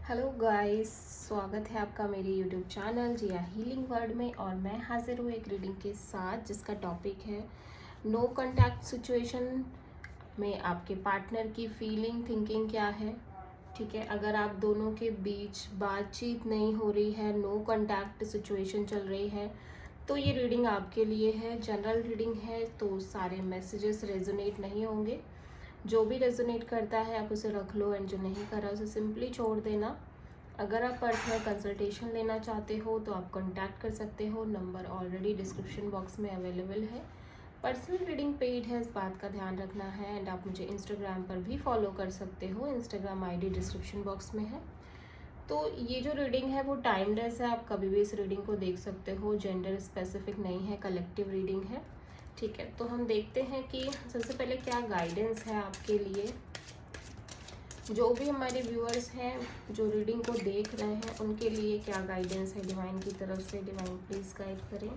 Hello guys, स्वागत है आपका मेरे यूट्यूब चैनल जिया हीलिंग वर्ड में। और मैं हाजिर हूँ एक रीडिंग के साथ जिसका टॉपिक है नो कांटेक्ट सिचुएशन में आपके पार्टनर की फीलिंग थिंकिंग क्या है। ठीक है, अगर आप दोनों के बीच बातचीत नहीं हो रही है, नो कांटेक्ट सिचुएशन चल रही है, तो ये रीडिंग आपके लिए है। जनरल रीडिंग है तो सारे मैसेजेस रेजोनेट नहीं होंगे। जो भी रेजोनेट करता है आप उसे रख लो एंड जो नहीं कर रहा उसे सिंपली छोड़ देना। अगर आप पर्सनल कंसल्टेशन लेना चाहते हो तो आप कांटेक्ट कर सकते हो, नंबर ऑलरेडी डिस्क्रिप्शन बॉक्स में अवेलेबल है। पर्सनल रीडिंग पेड है, इस बात का ध्यान रखना है। एंड आप मुझे इंस्टाग्राम पर भी फॉलो कर सकते हो, इंस्टाग्राम आईडी डिस्क्रिप्शन बॉक्स में है। तो ये जो रीडिंग है वो टाइमलेस है, आप कभी भी इस रीडिंग को देख सकते हो। जेंडर स्पेसिफिक नहीं है, कलेक्टिव रीडिंग है। ठीक है, तो हम देखते हैं कि सबसे पहले क्या गाइडेंस है आपके लिए। जो भी हमारे व्यूअर्स हैं जो रीडिंग को देख रहे हैं उनके लिए क्या गाइडेंस है डिवाइन की तरफ से। डिवाइन प्लीज गाइड करें,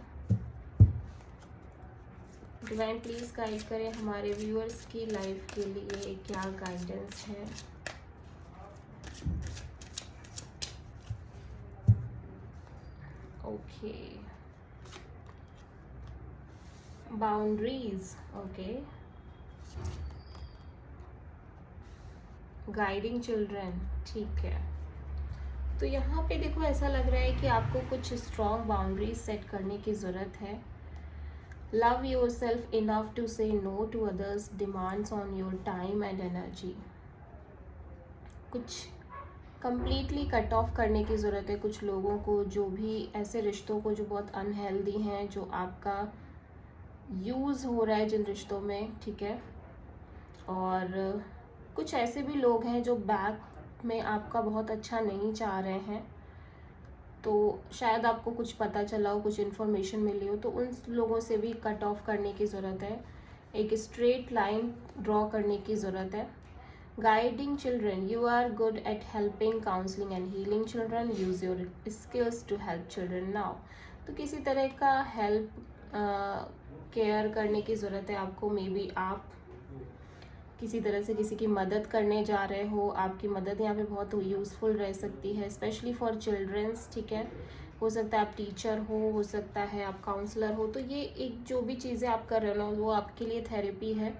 डिवाइन प्लीज गाइड करें हमारे व्यूअर्स की लाइफ के लिए क्या गाइडेंस है। Okay, boundaries, okay, guiding children, ठीक है। तो यहाँ पे देखो ऐसा लग रहा है कि आपको कुछ स्ट्रॉन्ग बाउंड्रीज सेट करने की ज़रूरत है। Love yourself enough to say no to others demands on your time and energy. कुछ कंप्लीटली कट ऑफ करने की ज़रूरत है कुछ लोगों को, जो भी ऐसे रिश्तों को जो बहुत अनहेल्दी हैं, जो आपका यूज़ हो रहा है जिन रिश्तों में। ठीक है, और कुछ ऐसे भी लोग हैं जो बैक में आपका बहुत अच्छा नहीं चाह रहे हैं। तो शायद आपको कुछ पता चला हो, कुछ इन्फॉर्मेशन मिली हो, तो उन लोगों से भी कट ऑफ करने की ज़रूरत है। एक स्ट्रेट लाइन ड्रॉ करने की ज़रूरत है। Guiding children, you are good at helping, counseling and healing children. Use your skills to help children now. तो किसी तरह का हेल्प केयर करने की ज़रूरत है आपको। मे बी आप किसी तरह से किसी की मदद करने जा रहे हो, आपकी मदद यहाँ पे बहुत यूज़फुल रह सकती है, स्पेशली फॉर चिल्ड्रंस। ठीक है, हो सकता है आप टीचर हो सकता है आप काउंसलर हो। तो ये एक जो भी चीज़ें आप कर रहे हो वो आपके लिए थेरेपी है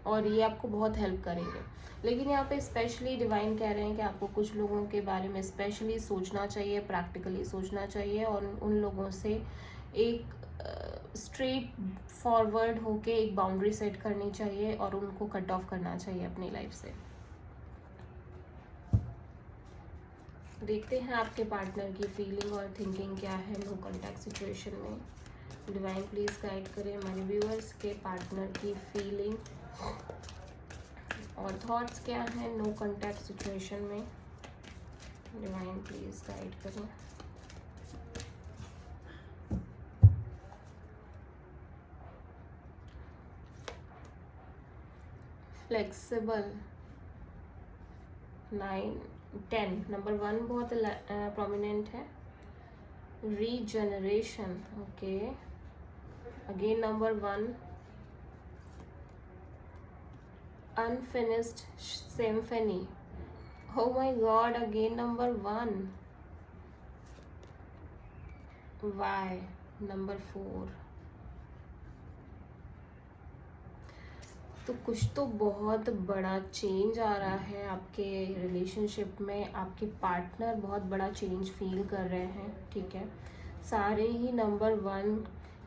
और ये आपको बहुत हेल्प करेंगे। लेकिन यहाँ पे स्पेशली डिवाइन कह रहे हैं कि आपको कुछ लोगों के बारे में स्पेशली सोचना चाहिए, प्रैक्टिकली सोचना चाहिए और उन लोगों से एक स्ट्रेट फॉरवर्ड होके एक बाउंड्री सेट करनी चाहिए और उनको कट ऑफ करना चाहिए अपनी लाइफ से। देखते हैं आपके पार्टनर की फीलिंग और थिंकिंग क्या है नो कांटेक्ट सिचुएशन में। डिवाइन प्लीज गाइड करें हमारे व्यूअर्स के पार्टनर की फीलिंग और थॉट्स क्या है नो कांटेक्ट सिचुएशन में। डिवाइन प्लीज गाइड करें। फ्लेक्सिबल, 9 10, नंबर 1 बहुत प्रोमिनेंट है। Regeneration, okay, again number 1। Unfinished symphony, oh my god, again number 1। why, number 4। तो कुछ तो बहुत बड़ा चेंज आ रहा है आपके रिलेशनशिप में। आपके पार्टनर बहुत बड़ा चेंज फील कर रहे हैं। ठीक है, सारे ही नंबर 1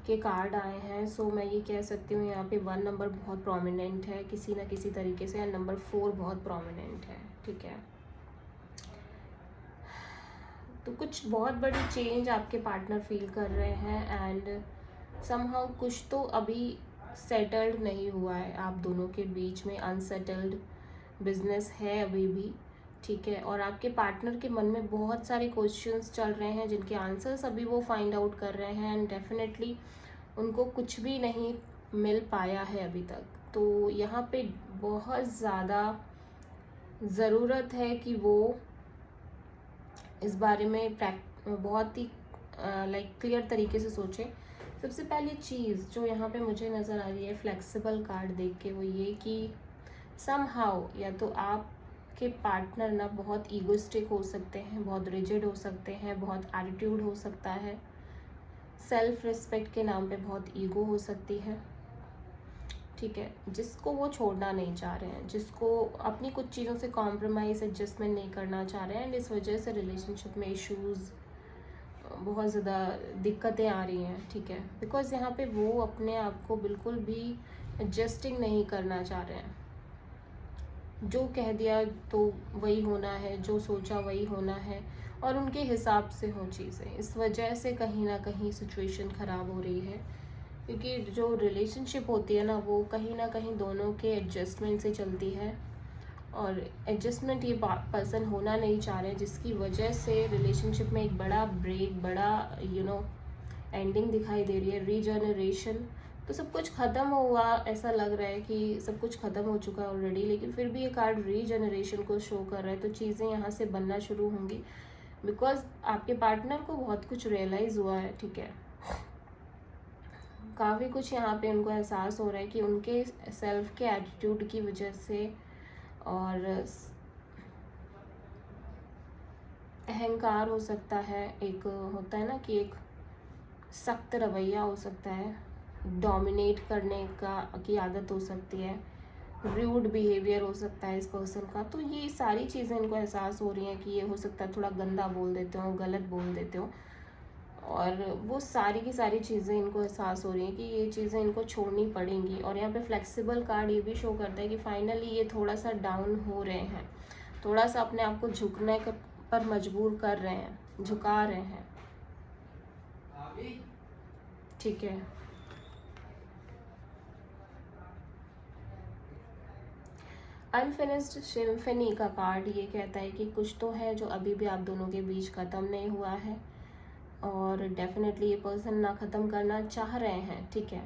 के कार्ड आए हैं। सो मैं ये कह सकती हूँ यहाँ पे 1 नंबर बहुत प्रोमिनेंट है किसी ना किसी तरीके से, और नंबर 4 बहुत प्रोमिनेंट है। ठीक है, तो कुछ बहुत बड़ी चेंज आपके पार्टनर फील कर रहे हैं एंड समहाउ कुछ तो अभी सेटल्ड नहीं हुआ है आप दोनों के बीच में। अनसेटल्ड बिजनेस है अभी भी। ठीक है, और आपके पार्टनर के मन में बहुत सारे क्वेश्चंस चल रहे हैं जिनके आंसर्स अभी वो फाइंड आउट कर रहे हैं एंड डेफिनेटली उनको कुछ भी नहीं मिल पाया है अभी तक। तो यहाँ पे बहुत ज़्यादा ज़रूरत है कि वो इस बारे में बहुत ही क्लियर तरीके से सोचें। सबसे पहली चीज़ जो यहाँ पे मुझे नज़र आ रही है फ्लेक्सिबल कार्ड देख के, वो ये कि समहाउ या तो आप आपके पार्टनर ना बहुत ईगोइस्टिक हो सकते हैं, बहुत रिजिड हो सकते हैं, बहुत एटीट्यूड हो सकता है, सेल्फ रिस्पेक्ट के नाम पे बहुत ईगो हो सकती है, ठीक है, जिसको वो छोड़ना नहीं चाह रहे हैं, जिसको अपनी कुछ चीज़ों से कॉम्प्रोमाइज़ एडजस्टमेंट नहीं करना चाह रहे हैं, एंड इस वजह से रिलेशनशिप में इश्यूज़, बहुत ज़्यादा दिक्कतें आ रही हैं, ठीक है, बिकॉज़ यहाँ पे वो अपने आप को बिल्कुल भी एडजस्टिंग नहीं करना चाह रहे हैं। जो कह दिया तो वही होना है, जो सोचा वही होना है, और उनके हिसाब से हो चीज़ें। इस वजह से कहीं ना कहीं सिचुएशन ख़राब हो रही है, क्योंकि जो रिलेशनशिप होती है ना, वो कहीं ना कहीं दोनों के एडजस्टमेंट से चलती है, और एडजस्टमेंट ये पर्सन होना नहीं चाह रहे, जिसकी वजह से रिलेशनशिप में एक बड़ा ब्रेक, बड़ा एंडिंग दिखाई दे रही है, रीजनरेशन। तो सब कुछ ख़त्म हुआ, ऐसा लग रहा है कि सब कुछ ख़त्म हो चुका है ऑलरेडी, लेकिन फिर भी ये कार्ड रीजनरेशन को शो कर रहा है। तो चीज़ें यहाँ से बनना शुरू होंगी, बिकॉज आपके पार्टनर को बहुत कुछ रियलाइज़ हुआ है, ठीक है, काफ़ी कुछ यहाँ पे उनको एहसास हो रहा है कि उनके सेल्फ के एटीट्यूड की वजह से, और अहंकार हो सकता है, एक होता है ना कि एक सख्त रवैया हो सकता है, डोमिनेट करने की आदत हो सकती है, रूड बिहेवियर हो सकता है इस पर्सन का। तो ये सारी चीज़ें इनको एहसास हो रही हैं कि ये हो सकता है थोड़ा गंदा बोल देते हो, गलत बोल देते हो, और वो सारी की सारी चीज़ें इनको एहसास हो रही हैं कि ये चीज़ें इनको छोड़नी पड़ेंगी। और यहाँ पे फ्लेक्सिबल कार्ड ये भी शो करता है कि फाइनली ये थोड़ा सा डाउन हो रहे हैं, थोड़ा सा अपने आप को झुकने पर मजबूर कर रहे हैं, झुका रहे हैं, ठीक है। अनफिनिश्ड सिम्फनी का कार्ड ये कहता है कि कुछ तो है जो अभी भी आप दोनों के बीच ख़त्म नहीं हुआ है, और डेफिनेटली ये पर्सन ना ख़त्म करना चाह रहे हैं, ठीक है,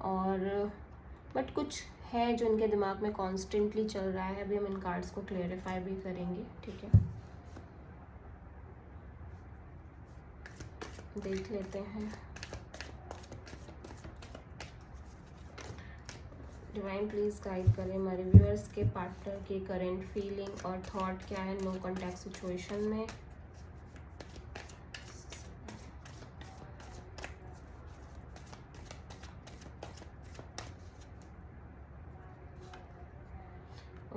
और बट कुछ है जो इनके दिमाग में कॉन्स्टेंटली चल रहा है। अभी हम इन कार्ड्स को क्लेरिफाई भी करेंगे, ठीक है, देख लेते हैं। डिवाइन प्लीज़ गाइड करें हमारे व्यूअर्स के पार्टनर की करेंट फीलिंग और थॉट क्या है नो कॉन्टैक्ट सिचुएशन में।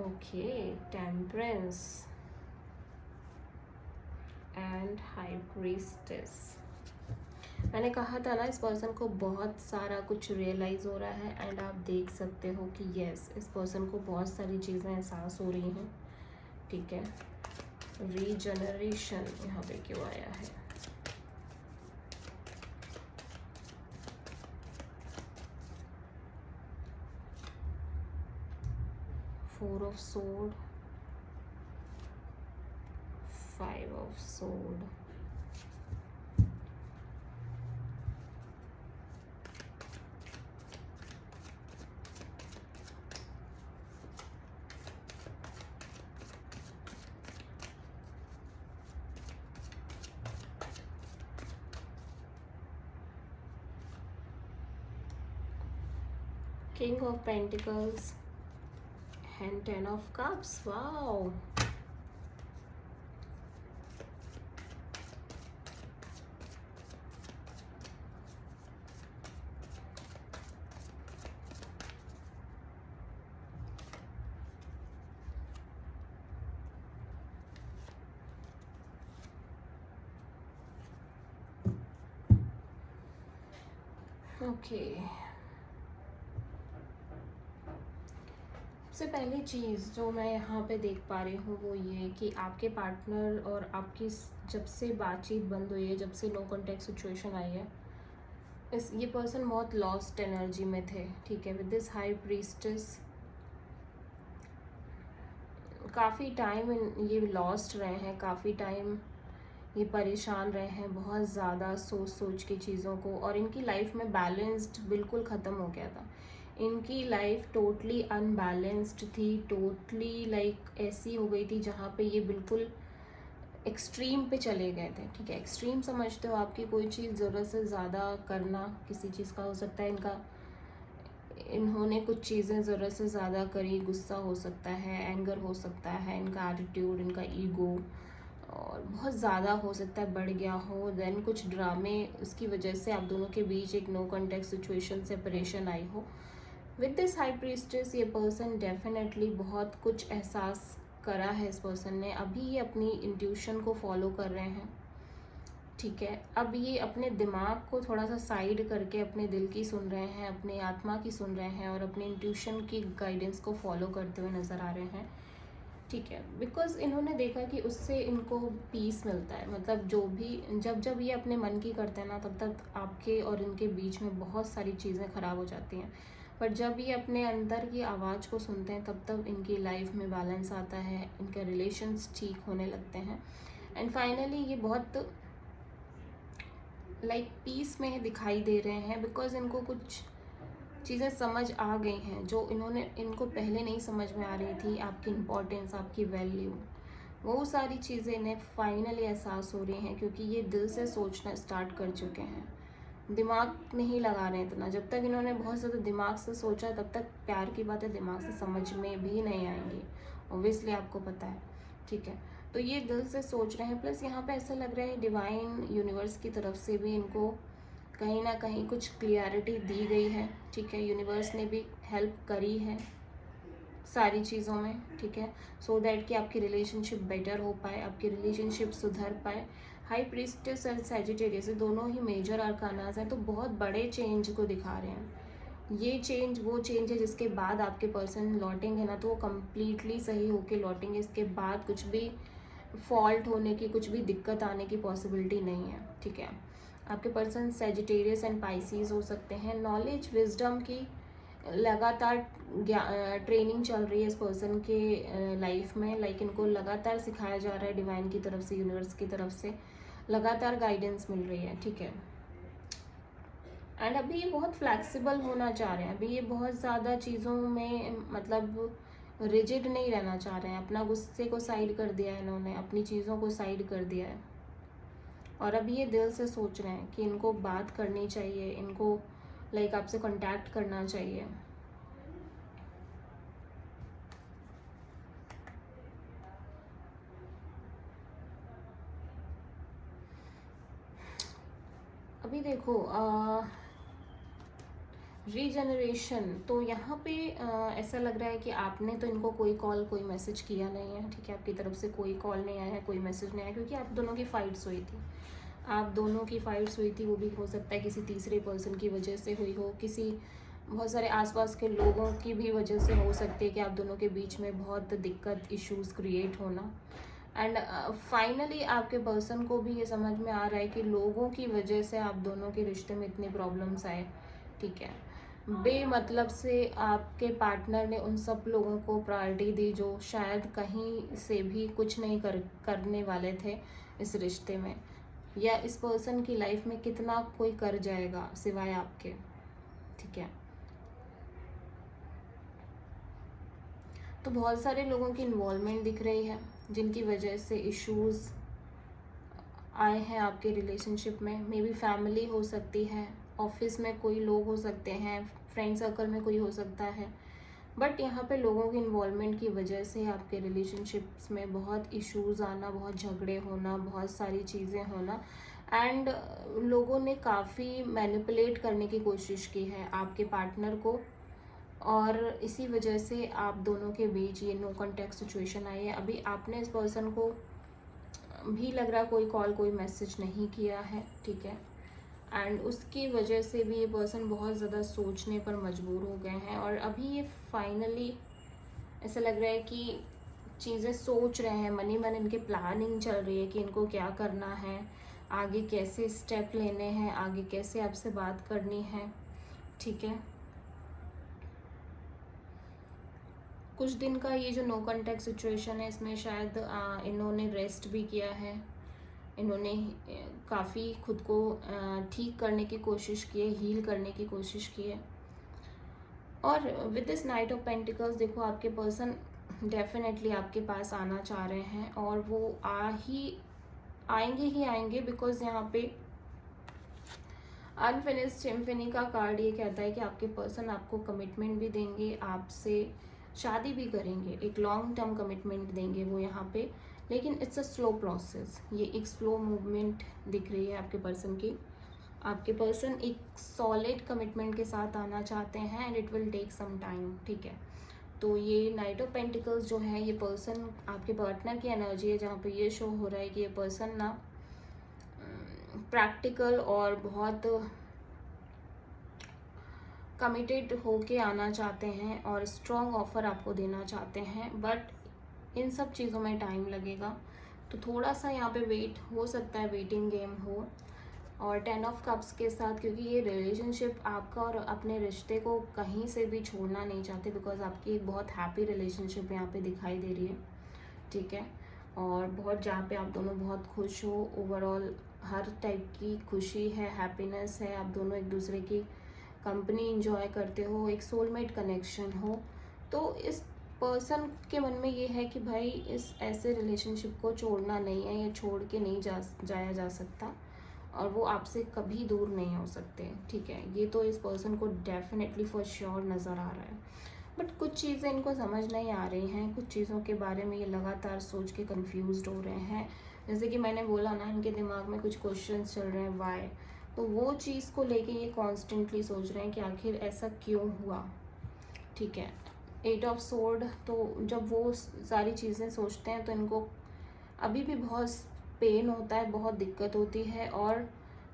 Okay, temperance and high priestess. मैंने कहा था ना, इस पर्सन को बहुत सारा कुछ रियलाइज़ हो रहा है, एंड आप देख सकते हो कि यस, इस पर्सन को बहुत सारी चीज़ें एहसास हो रही हैं, ठीक है। रीजनरेशन यहाँ पे क्यों आया है? Four of sword, five of sword, King of Pentacles and Ten of Cups. Wow. Okay. सबसे पहली चीज़ जो मैं यहाँ पे देख पा रही हूँ वो ये कि आपके पार्टनर और आपकी जब से बातचीत बंद हुई है, जब से नो कॉन्टैक्ट सिचुएशन आई है, ये पर्सन बहुत लॉस्ट एनर्जी में थे, ठीक है, विद दिस हाई प्रीस्टेस। काफ़ी टाइम ये लॉस्ट रहे हैं, काफ़ी टाइम ये परेशान रहे हैं, बहुत ज़्यादा सोच सोच के चीज़ों को, और इनकी लाइफ में बैलेंस्ड बिल्कुल ख़त्म हो गया था। इनकी लाइफ टोटली अनबैलेंस्ड थी, टोटली लाइक ऐसी हो गई थी जहाँ पे ये बिल्कुल एक्सट्रीम पे चले गए थे, ठीक है। एक्सट्रीम समझते हो आपकी कोई चीज़ ज़रूरत से ज़्यादा करना, किसी चीज़ का हो सकता है इनका इन्होंने कुछ चीज़ें ज़रूरत से ज़्यादा करी, गुस्सा हो सकता है, एंगर हो सकता है, इनका एटीट्यूड, इनका ईगो और बहुत ज़्यादा हो सकता है बढ़ गया हो। देन कुछ ड्रामे, उसकी वजह से आप दोनों के बीच एक नो कॉन्टेक्ट सिचुएशन, सेपरेशन आई हो। विद दिस हाई प्रीस्टेस ये पर्सन डेफिनेटली बहुत कुछ एहसास करा है इस पर्सन ने। अभी ये अपनी इंट्यूशन को फॉलो कर रहे हैं, ठीक है। अब ये अपने दिमाग को थोड़ा सा साइड करके अपने दिल की सुन रहे हैं, अपने आत्मा की सुन रहे हैं और अपने इंट्यूशन की गाइडेंस को फॉलो करते हुए नज़र आ रहे हैं, ठीक है। बिकॉज इन्होंने देखा कि उससे इनको पीस मिलता है। मतलब जो भी जब ये अपने मन की करते हैं ना, तब तक आपके और इनके बीच में बहुत सारी चीज़ें ख़राब हो जाती हैं। पर जब ये अपने अंदर की आवाज़ को सुनते हैं, तब तक इनकी लाइफ में बैलेंस आता है, इनके रिलेशंस ठीक होने लगते हैं एंड फाइनली ये बहुत पीस में दिखाई दे रहे हैं। बिकॉज इनको कुछ चीज़ें समझ आ गई हैं जो इनको पहले नहीं समझ में आ रही थी। आपकी इम्पोर्टेंस, आपकी वैल्यू, वो सारी चीज़ें इन्हें फाइनली एहसास हो रही हैं, क्योंकि ये दिल से सोचना स्टार्ट कर चुके हैं, दिमाग नहीं लगा रहे इतना। जब तक इन्होंने बहुत ज़्यादा दिमाग से सोचा, तब तक प्यार की बातें दिमाग से समझ में भी नहीं आएंगी, ऑब्वियसली आपको पता है, ठीक है। तो ये दिल से सोच रहे हैं। प्लस यहाँ पे ऐसा लग रहा है डिवाइन यूनिवर्स की तरफ से भी इनको कहीं ना कहीं कुछ क्लियरिटी दी गई है, ठीक है। यूनिवर्स ने भी हेल्प करी है सारी चीज़ों में, ठीक है, सो दैट कि आपकी रिलेशनशिप बेटर हो पाए, आपकी रिलेशनशिप सुधर पाए। हाई प्रीस्टेस और सैजिटेरियस दोनों ही मेजर आर्कानास हैं, तो बहुत बड़े चेंज को दिखा रहे हैं। ये चेंज वो चेंज है जिसके बाद आपके पर्सन लौटेंगे ना, तो वो कम्प्लीटली सही होके लौटेंगे। इसके बाद कुछ भी फॉल्ट होने की, कुछ भी दिक्कत आने की पॉसिबिलिटी नहीं है, ठीक है। आपके पर्सन सैजिटेरियस एंड पाइसीज हो सकते हैं। नॉलेज, विजडम की लगातार ट्रेनिंग चल रही है इस पर्सन के लाइफ में। इनको लगातार सिखाया जा रहा है डिवाइन की तरफ से, यूनिवर्स की तरफ से लगातार गाइडेंस मिल रही है, ठीक है। एंड अभी ये बहुत फ्लैक्सिबल होना चाह रहे हैं। अभी ये बहुत ज़्यादा चीज़ों में मतलब रिजिड नहीं रहना चाह रहे हैं। अपना गुस्से को साइड कर दिया है इन्होंने, अपनी चीज़ों को साइड कर दिया है और अभी ये दिल से सोच रहे हैं कि इनको बात करनी चाहिए, इनको आपसे कांटेक्ट करना चाहिए। अभी देखो रीजनरेशन, तो यहाँ पे ऐसा लग रहा है कि आपने तो इनको कोई कॉल, कोई मैसेज किया नहीं है, ठीक है। आपकी तरफ से कोई कॉल नहीं आया है, कोई मैसेज नहीं आया, क्योंकि आप दोनों की फाइट्स हुई थी। आप दोनों की फाइट्स हुई थी, वो भी हो सकता है किसी तीसरे पर्सन की वजह से हुई हो, किसी बहुत सारे आसपास के लोगों की भी वजह से हो सकती है कि आप दोनों के बीच में बहुत दिक्कत, इश्यूज क्रिएट होना। एंड फाइनली आपके पर्सन को भी ये समझ में आ रहा है कि लोगों की वजह से आप दोनों के रिश्ते में इतनी प्रॉब्लम्स आए, ठीक है। बेमतलब से आपके पार्टनर ने उन सब लोगों को प्रायोरिटी दी जो शायद कहीं से भी कुछ नहीं करने वाले थे इस रिश्ते में, या इस पर्सन की लाइफ में कितना कोई कर जाएगा सिवाय आपके, ठीक है। तो बहुत सारे लोगों की इन्वॉल्वमेंट दिख रही है जिनकी वजह से इश्यूज आए हैं आपके रिलेशनशिप में। मे बी फैमिली हो सकती है, ऑफिस में कोई लोग हो सकते हैं, फ्रेंड सर्कल में कोई हो सकता है। बट यहाँ पे लोगों की इन्वॉल्वमेंट की वजह से आपके रिलेशनशिप्स में बहुत इश्यूज आना, बहुत झगड़े होना, बहुत सारी चीज़ें होना। एंड लोगों ने काफ़ी मैनिपुलेट करने की कोशिश की है आपके पार्टनर को, और इसी वजह से आप दोनों के बीच ये नो कॉन्टैक्ट सिचुएशन आई है। अभी आपने इस पर्सन को भी लग रहा कोई कॉल, कोई मैसेज नहीं किया है, ठीक है। एंड उसकी वजह से भी ये पर्सन बहुत ज़्यादा सोचने पर मजबूर हो गए हैं और अभी ये फाइनली ऐसा लग रहा है कि चीज़ें सोच रहे हैं, मन ही मन इनके प्लानिंग चल रही है कि इनको क्या करना है, आगे कैसे स्टेप लेने हैं, आगे कैसे आपसे बात करनी है, ठीक है। कुछ दिन का ये जो नो कॉन्टैक्ट सिचुएशन है, इसमें शायद इन्होंने रेस्ट भी किया है, इन्होंने काफ़ी खुद को ठीक करने की कोशिश की है, हील करने की कोशिश की है। और with this night of pentacles देखो आपके पर्सन डेफिनेटली आपके पास आना चाह रहे हैं और वो आएंगे ही आएंगे, बिकॉज यहाँ पे अनफिनिश्ड सिम्फनी का कार्ड ये कहता है कि आपके पर्सन आपको कमिटमेंट भी देंगे, आपसे शादी भी करेंगे, एक लॉन्ग टर्म कमिटमेंट देंगे वो यहाँ पे, लेकिन इट्स अ स्लो प्रोसेस। ये एक स्लो मूवमेंट दिख रही है आपके पर्सन की। आपके पर्सन एक सॉलिड कमिटमेंट के साथ आना चाहते हैं and it will take some time, ठीक है। तो ये नाइट ऑफ पेंटिकल्स जो है, ये पर्सन आपके पार्टनर की एनर्जी है, जहाँ पे ये शो हो रहा है कि ये पर्सन ना प्रैक्टिकल और बहुत कमिटेड होके आना चाहते हैं और स्ट्रॉन्ग ऑफर आपको देना चाहते हैं, बट इन सब चीज़ों में टाइम लगेगा। तो थोड़ा सा यहाँ पे वेट हो सकता है, वेटिंग गेम हो। और 10 ऑफ कप्स के साथ, क्योंकि ये रिलेशनशिप आपका और अपने रिश्ते को कहीं से भी छोड़ना नहीं चाहते, बिकॉज आपकी एक बहुत हैप्पी रिलेशनशिप यहाँ पे दिखाई दे रही है, ठीक है। और बहुत, जहाँ पे आप दोनों बहुत खुश हो, ओवरऑल हर टाइप की खुशी है, हैप्पीनेस है, आप दोनों एक दूसरे की कंपनी इंजॉय करते हो, एक सोलमेट कनेक्शन हो। तो इस पर्सन के मन में ये है कि भाई इस ऐसे रिलेशनशिप को छोड़ना नहीं है, या छोड़ के नहीं जाया जा सकता, और वो आपसे कभी दूर नहीं हो सकते, ठीक है। ये तो इस पर्सन को डेफिनेटली फॉर श्योर नज़र आ रहा है, बट कुछ चीज़ें इनको समझ नहीं आ रही हैं, कुछ चीज़ों के बारे में ये लगातार सोच के कंफ्यूज्ड हो रहे हैं। जैसे कि मैंने बोला ना, इनके दिमाग में कुछ क्वेश्चंस चल रहे हैं, वाई, तो वो चीज़ को लेके ये कॉन्स्टेंटली सोच रहे हैं कि आखिर ऐसा क्यों हुआ, ठीक है। 8 ऑफ सोर्ड, तो जब वो सारी चीज़ें सोचते हैं तो इनको अभी भी बहुत पेन होता है, बहुत दिक्कत होती है, और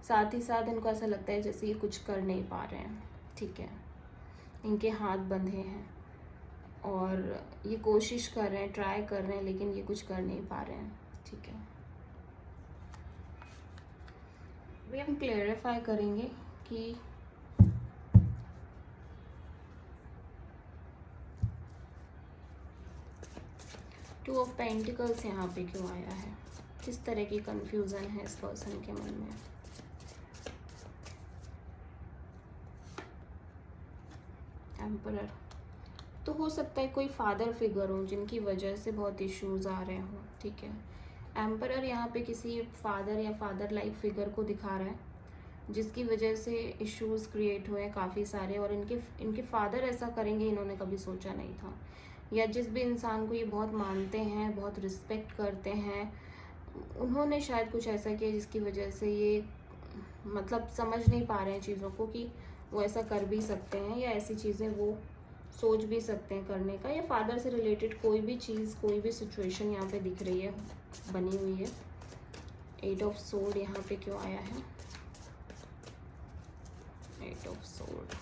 साथ ही साथ इनको ऐसा लगता है जैसे ये कुछ कर नहीं पा रहे हैं, ठीक है। इनके हाथ बंधे हैं और ये कोशिश कर रहे हैं, ट्राई कर रहे हैं, लेकिन ये कुछ कर नहीं पा रहे हैं, ठीक है। अभी हम क्लेरिफाई करेंगे कि टू ऑफ पेंटिकल्स यहाँ पे क्यों आया है, किस तरह की कंफ्यूजन है इस पर्सन के मन में। एम्परर, तो हो सकता है कोई फादर फिगर हो जिनकी वजह से बहुत इश्यूज आ रहे हो, ठीक है। एम्परर यहाँ पे किसी फादर या फादर लाइक फिगर को दिखा रहा है, जिसकी वजह से इश्यूज क्रिएट हुए काफ़ी सारे, और इनके फादर ऐसा करेंगे इन्होंने कभी सोचा नहीं था, या जिस भी इंसान को ये बहुत मानते हैं, बहुत रिस्पेक्ट करते हैं, उन्होंने शायद कुछ ऐसा किया जिसकी वजह से ये मतलब समझ नहीं पा रहे हैं चीज़ों को कि वो ऐसा कर भी सकते हैं, या ऐसी चीज़ें वो सोच भी सकते हैं करने का, या फादर से रिलेटेड कोई भी चीज़, कोई भी सिचुएशन यहाँ पे दिख रही है, बनी हुई है। 8 ऑफ सोर्ड यहाँ पे क्यों आया है, 8 of sword,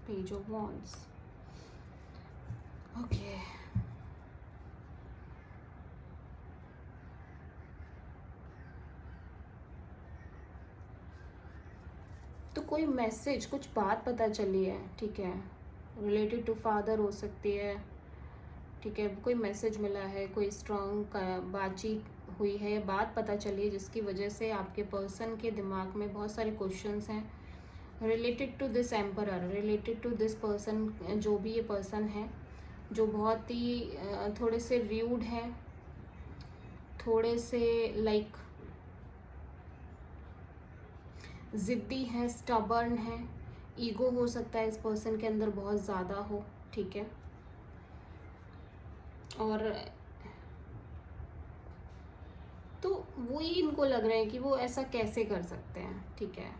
page of wands, okay. तो कोई मैसेज, कुछ बात पता चली है, ठीक है, रिलेटेड टू फादर हो सकती है, ठीक है। कोई मैसेज मिला है, कोई स्ट्रॉन्ग बातचीत हुई है, या बात पता चली है जिसकी वजह से आपके पर्सन के दिमाग में बहुत सारे क्वेश्चंस हैं related to this emperor, related to this person, जो भी ये पर्सन है, जो बहुत ही थोड़े से र्यूड है, थोड़े से लाइक ज़िद्दी है, स्टबर्न है, ईगो हो सकता है इस पर्सन के अंदर बहुत ज़्यादा हो, ठीक है। और तो वही इनको लग रहा है कि वो ऐसा कैसे कर सकते हैं, ठीक है।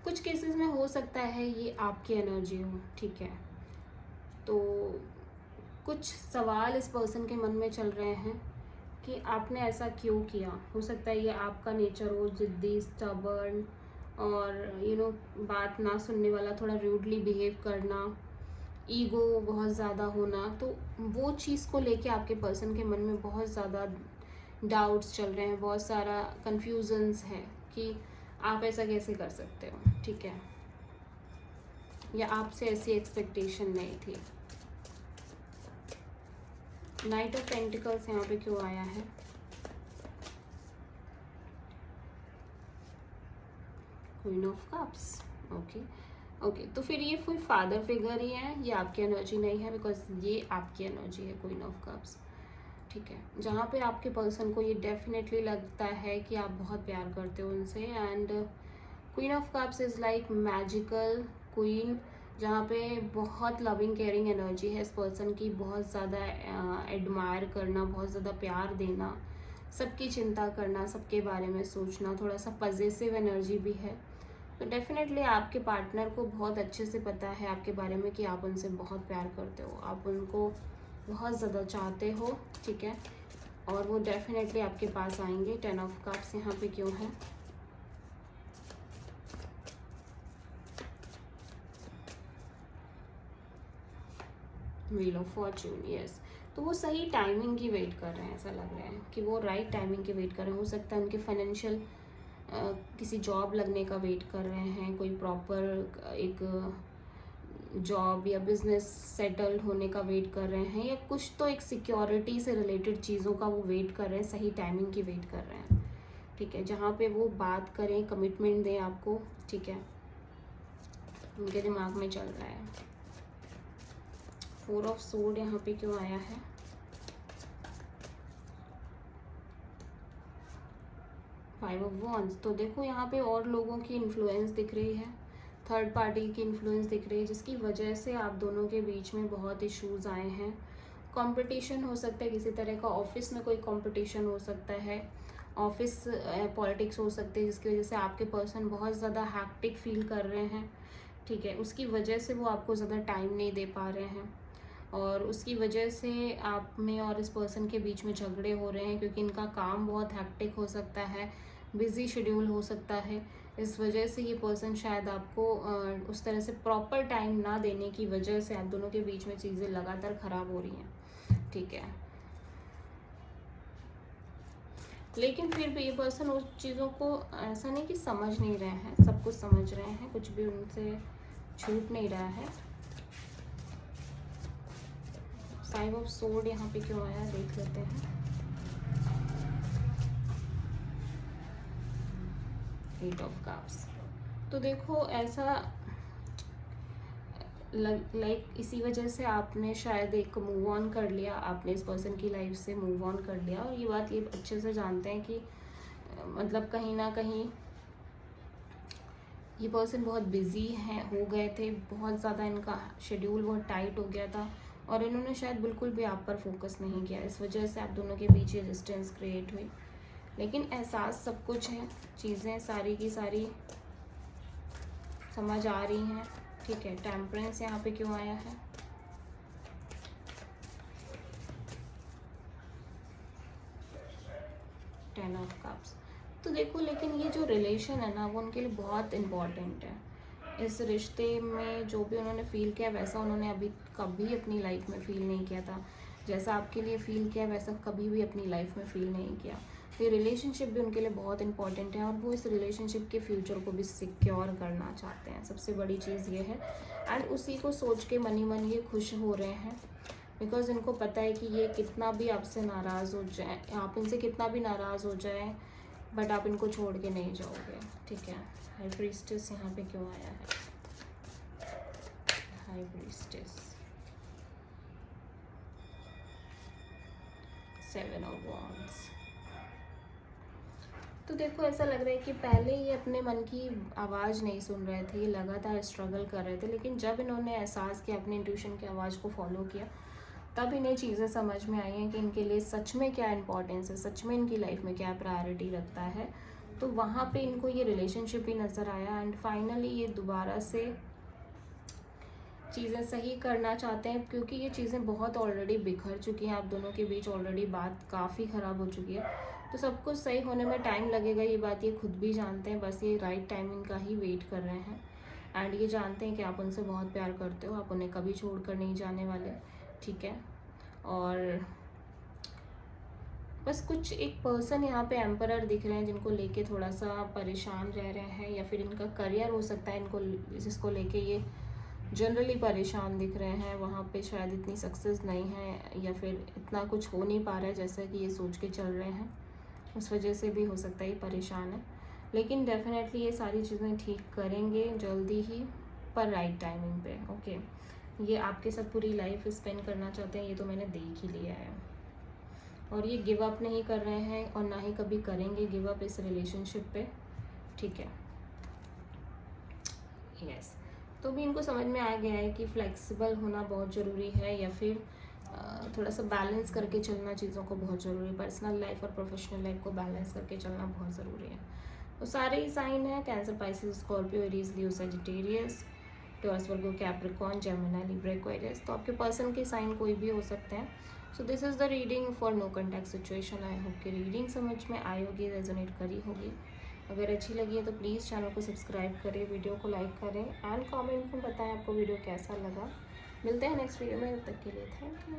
कुछ केसेस में हो सकता है ये आपकी एनर्जी हो, ठीक है। तो कुछ सवाल इस पर्सन के मन में चल रहे हैं कि आपने ऐसा क्यों किया। हो सकता है ये आपका नेचर हो, जिद्दी, स्टबर्न, और बात ना सुनने वाला, थोड़ा रूडली बिहेव करना, ईगो बहुत ज़्यादा होना। तो वो चीज़ को लेके आपके पर्सन के मन में बहुत ज़्यादा डाउट्स चल रहे हैं, बहुत सारा कन्फ्यूजन्स है कि आप ऐसा कैसे कर सकते हो, ठीक है, या आपसे ऐसी एक्सपेक्टेशन नहीं थी। नाइट ऑफ पेंटिकल्स यहाँ पे क्यों आया है, queen of cups. Okay okay, तो फिर ये कोई फादर फिगर ही है, ये आपकी एनर्जी नहीं है, बिकॉज ये आपकी एनर्जी है क्वीन ऑफ कप्स। ठीक है, जहाँ पे आपके पर्सन को ये डेफिनेटली लगता है कि आप बहुत प्यार करते हो उनसे, and queen of cups is like magical queen, जहाँ पे बहुत लविंग केयरिंग एनर्जी है इस पर्सन की, बहुत ज़्यादा एडमायर करना, बहुत ज़्यादा प्यार देना, सबकी चिंता करना, सबके बारे में सोचना, थोड़ा सा पजेसिव एनर्जी भी है। तो डेफिनेटली आपके पार्टनर को बहुत अच्छे से पता है आपके बारे में कि आप उनसे बहुत प्यार करते हो, आप उनको बहुत ज़्यादा चाहते हो। ठीक है, और वो डेफिनेटली आपके पास आएंगे। 10 ऑफ कप्स यहाँ पे क्यों है? Wheel of Fortune, yes. तो वो सही टाइमिंग की वेट कर रहे हैं, ऐसा लग रहा है कि वो राइट टाइमिंग की वेट कर रहे हैं। हो सकता है उनके फाइनेंशियल किसी जॉब लगने का वेट कर रहे हैं, कोई प्रॉपर एक जॉब या बिजनेस सेटल्ड होने का वेट कर रहे हैं, या कुछ तो एक सिक्योरिटी से रिलेटेड चीज़ों का वो वेट कर रहे हैं, सही टाइमिंग की वेट कर रहे हैं। ठीक है, जहाँ पे वो बात करें, कमिटमेंट दें आपको। ठीक है, उनके दिमाग में चल रहा है। 4 ऑफ सोर्ड यहाँ पे क्यों आया है? Five of wands. तो देखो यहाँ पे और लोगों की इन्फ्लुएंस दिख रही है, थर्ड पार्टी की इन्फ्लुएंस दिख रही है, जिसकी वजह से आप दोनों के बीच में बहुत इश्यूज आए हैं। कंपटीशन हो सकता है किसी तरह का, ऑफिस में कोई कंपटीशन हो सकता है, ऑफिस पॉलिटिक्स हो सकती है, जिसकी वजह से आपके पर्सन बहुत ज़्यादा हैक्टिक फील कर रहे हैं। ठीक है, उसकी वजह से वो आपको ज़्यादा टाइम नहीं दे पा रहे हैं, और उसकी वजह से आप में और इस पर्सन के बीच में झगड़े हो रहे हैं, क्योंकि इनका काम बहुत हैक्टिक हो सकता है, बिजी शेड्यूल हो सकता है। इस वजह से ये पर्सन शायद आपको उस तरह से प्रॉपर टाइम ना देने की वजह से आप दोनों के बीच में चीज़ें लगातार ख़राब हो रही हैं। ठीक है, लेकिन फिर भी ये पर्सन उस चीज़ों को ऐसा नहीं कि समझ नहीं रहे हैं, सब कुछ समझ रहे हैं, कुछ भी उनसे छूट नहीं रहा है। 5 ऑफ सोर्ड यहाँ पे क्यों आया, देख लेते हैं। 8 ऑफ कप्स। तो देखो ऐसा लाइक इसी वजह से आपने शायद एक मूव ऑन कर लिया, आपने इस पर्सन की लाइफ से मूव ऑन कर लिया, और ये बात ये अच्छे से जानते हैं कि मतलब कहीं ना कहीं ये पर्सन बहुत बिजी हैं, हो गए थे, बहुत ज़्यादा इनका शेड्यूल बहुत टाइट हो गया था, और इन्होंने शायद बिल्कुल भी आप पर फोकस नहीं किया। इस वजह से आप दोनों के बीच ये डिस्टेंस क्रिएट हुई, लेकिन एहसास सब कुछ है, चीज़ें सारी की सारी समझ आ रही हैं। ठीक है, टेम्परेंस यहाँ पे क्यों आया है? Ten of cups. तो देखो, लेकिन ये जो रिलेशन है ना, वो उनके लिए बहुत इम्पॉर्टेंट है। इस रिश्ते में जो भी उन्होंने फील किया वैसा उन्होंने अभी कभी अपनी लाइफ में फील नहीं किया था, जैसा आपके लिए फील किया वैसा कभी भी अपनी लाइफ में फील नहीं किया। ये रिलेशनशिप भी उनके लिए बहुत इंपॉर्टेंट है, और वो इस रिलेशनशिप के फ्यूचर को भी सिक्योर करना चाहते हैं, सबसे बड़ी चीज़ ये है। एंड उसी को सोच के मन ही मन ये खुश हो रहे हैं, बिकॉज इनको पता है कि ये कितना भी आपसे नाराज़ हो जाए, आप इनसे कितना भी नाराज़ हो जाए, बट आप इनको छोड़ के नहीं जाओगे। ठीक है, हाई प्रीस्टेस यहाँ पे क्यों आया है? High priestess, 7 of wands. तो देखो ऐसा लग रहा है कि पहले ये अपने मन की आवाज़ नहीं सुन रहे थे, ये लगातार स्ट्रगल कर रहे थे, लेकिन जब इन्होंने एहसास किया, अपने इंट्यूशन की आवाज़ को फॉलो किया, तब इन्हें चीज़ें समझ में आई हैं कि इनके लिए सच में क्या इंपॉर्टेंस है, सच में इनकी लाइफ में क्या प्रायोरिटी रखता है। तो वहाँ पे इनको ये रिलेशनशिप ही नज़र आया, एंड फाइनली ये दोबारा से चीज़ें सही करना चाहते हैं, क्योंकि ये चीज़ें बहुत ऑलरेडी बिखर चुकी हैं, आप दोनों के बीच ऑलरेडी बात काफ़ी ख़राब हो चुकी है। तो सब कुछ सही होने में टाइम लगेगा, ये बात ये खुद भी जानते हैं, बस ये राइट टाइमिंग का ही वेट कर रहे हैं। एंड ये जानते हैं कि आप उनसे बहुत प्यार करते हो, आप उन्हें कभी छोड़ कर नहीं जाने वाले। ठीक है, और बस कुछ एक पर्सन यहाँ पे एम्परर दिख रहे हैं, जिनको लेके थोड़ा सा परेशान रह रहे हैं, या फिर इनका करियर हो सकता है इनको, जिसको लेके ये जनरली परेशान दिख रहे हैं। वहाँ पे शायद इतनी सक्सेस नहीं है, या फिर इतना कुछ हो नहीं पा रहा है जैसा कि ये सोच के चल रहे हैं, उस वजह से भी हो सकता है ये परेशान है। लेकिन डेफिनेटली ये सारी चीज़ें ठीक करेंगे जल्दी ही, पर राइट टाइमिंग पे। ओके, ये आपके साथ पूरी लाइफ स्पेंड करना चाहते हैं, ये तो मैंने देख ही लिया है। और ये गिव अप नहीं कर रहे हैं और ना ही कभी करेंगे गिव अप इस रिलेशनशिप पे, ठीक है। यस, तो भी इनको समझ में आ गया है कि फ्लेक्सिबल होना बहुत ज़रूरी है, या फिर थोड़ा सा बैलेंस करके चलना चीज़ों को बहुत ज़रूरी है। पर्सनल लाइफ और प्रोफेशनल लाइफ को बैलेंस करके चलना बहुत ज़रूरी है। तो सारे ही साइन है, कैंसर, पाइसेस, स्कॉर्पियो, एरीज, लियो, सजिटेरियस, टॉरस, वर्गो, कैप्रिकॉर्न, जेमिनी, लिब्रा, एक्वेरियस। तो आपके पर्सन के साइन कोई भी हो सकते हैं। So this is the reading for no contact situation. I hope कि रीडिंग समझ में आई होगी, रेजोनेट करी होगी। अगर अच्छी लगी है तो प्लीज़ चैनल को सब्सक्राइब करें, वीडियो को लाइक करें एंड कमेंट में बताएं आपको वीडियो कैसा लगा। मिलते हैं नेक्स्ट वीडियो में, तब तक के लिए थैंक यू।